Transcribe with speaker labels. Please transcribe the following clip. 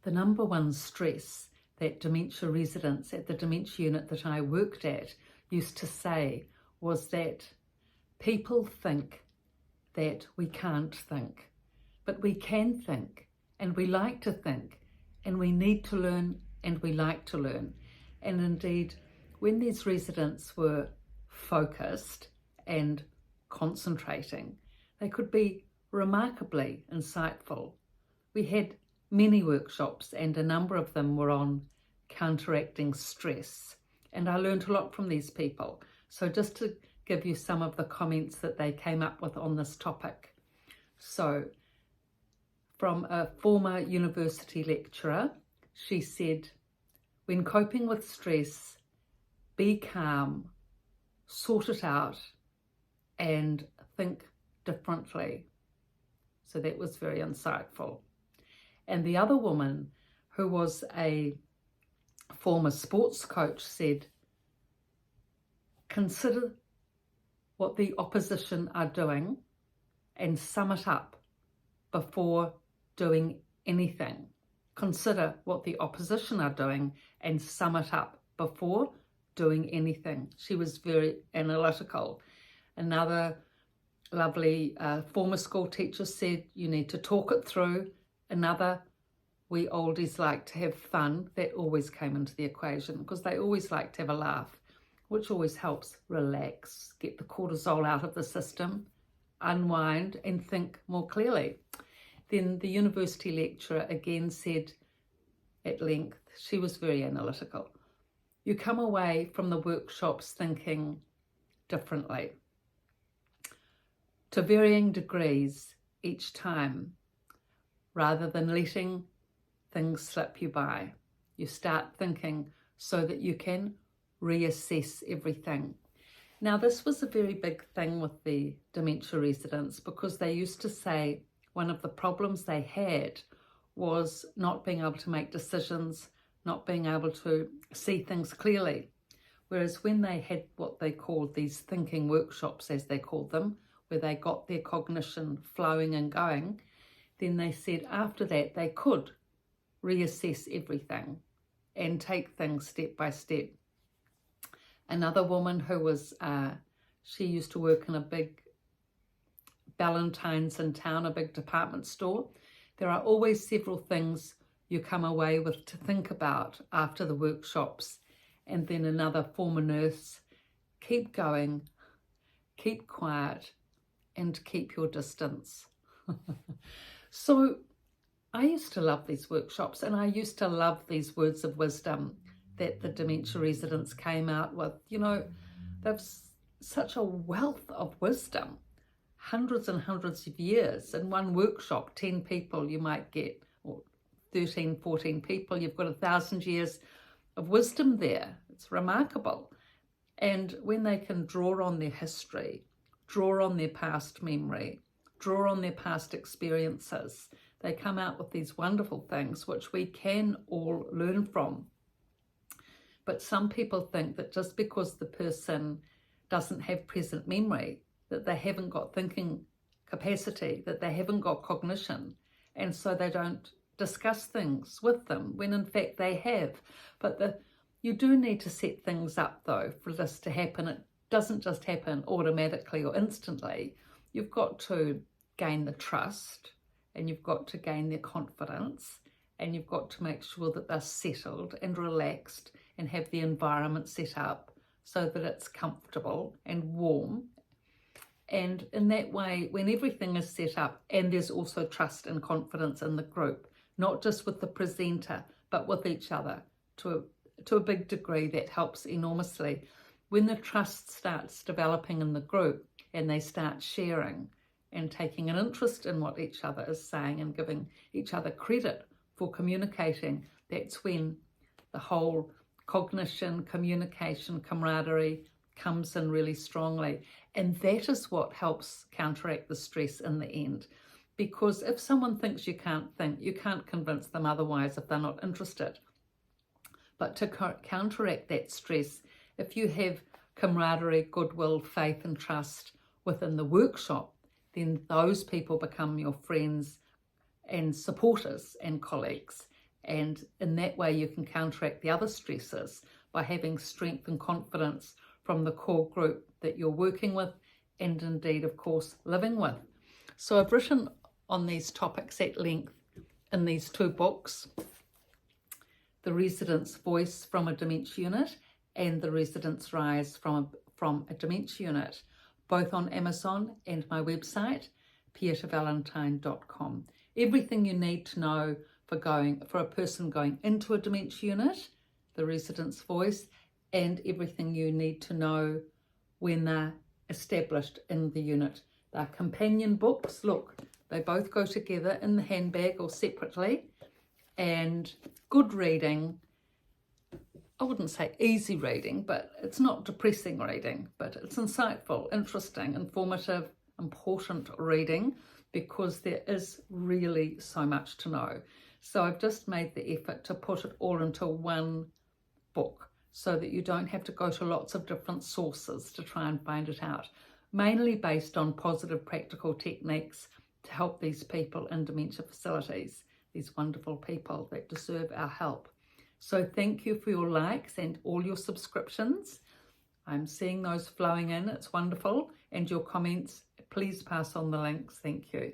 Speaker 1: The number one stress that dementia residents at the dementia unit that I worked at used to say was that people think that we can't think, but we can think, and we like to think, and we need to learn, and we like to learn. And indeed, when these residents were focused and concentrating, they could be remarkably insightful. We had many workshops, and a number of them were on counteracting stress, and I learned a lot from these people. So just to give you some of the comments that they came up with on this topic. So from a former university lecturer, she said, when coping with stress, be calm, sort it out, and think differently. So that was very insightful. And the other woman, who was a former sports coach, said, consider what the opposition are doing and sum it up before doing anything. Consider what the opposition are doing and sum it up before doing anything. She was very analytical. Another lovely former school teacher said, you need to talk it through. Another, we oldies like to have fun. That always came into the equation because they always like to have a laugh, which always helps relax, get the cortisol out of the system, unwind and think more clearly. Then the university lecturer again said at length, she was very analytical, you come away from the workshops thinking differently, to varying degrees each time, rather than letting things slip you by. You start thinking so that you can reassess everything. Now, this was a very big thing with the dementia residents because they used to say one of the problems they had was not being able to make decisions, not being able to see things clearly. Whereas when they had what they called these thinking workshops, as they called them, where they got their cognition flowing and going, then they said after that they could reassess everything and take things step by step. Another woman who was, she used to work in a big Valentine's in town, a big department store. There are always several things you come away with to think about after the workshops. And then another former nurse, keep going, keep quiet, and keep your distance. So I used to love these workshops, and I used to love these words of wisdom that the dementia residents came out with. You know, they've such a wealth of wisdom, hundreds and hundreds of years. In one workshop, 10 people you might get, or 13, 14 people, you've got 1,000 years of wisdom there. It's remarkable. And when they can draw on their history, draw on their past memory, draw on their past experiences, they come out with these wonderful things which we can all learn from. But some people think that just because the person doesn't have present memory, that they haven't got thinking capacity, that they haven't got cognition, and so they don't discuss things with them, when in fact they have. But you do need to set things up, though, for this to happen. It doesn't just happen automatically or instantly. You've got to gain the trust, and you've got to gain their confidence, and you've got to make sure that they're settled and relaxed and have the environment set up so that it's comfortable and warm. And in that way, when everything is set up, and there's also trust and confidence in the group, not just with the presenter, but with each other, to a big degree, that helps enormously. When the trust starts developing in the group and they start sharing and taking an interest in what each other is saying and giving each other credit for communicating, that's when the whole cognition, communication, camaraderie comes in really strongly. And that is what helps counteract the stress in the end. Because if someone thinks you can't think, you can't convince them otherwise if they're not interested. But to counteract that stress, if you have camaraderie, goodwill, faith and trust within the workshop, then those people become your friends and supporters and colleagues. And in that way, you can counteract the other stresses by having strength and confidence from the core group that you're working with and indeed, of course, living with. So I've written on these topics at length in these two books, The Resident's Voice from a Dementia Unit and The Resident's Rise from a Dementia Unit, both on Amazon and my website, pietavalentine.com. Everything you need to know for a person going into a dementia unit, The Resident's Voice, and everything you need to know when they're established in the unit. They're companion books. Look, they both go together in the handbag or separately, and good reading. I wouldn't say easy reading, but it's not depressing reading, but it's insightful, interesting, informative, important reading, because there is really so much to know. So I've just made the effort to put it all into one book so that you don't have to go to lots of different sources to try and find it out, mainly based on positive practical techniques to help these people in dementia facilities, these wonderful people that deserve our help. So thank you for your likes and all your subscriptions. I'm seeing those flowing in. It's wonderful. And your comments, please pass on the links. Thank you.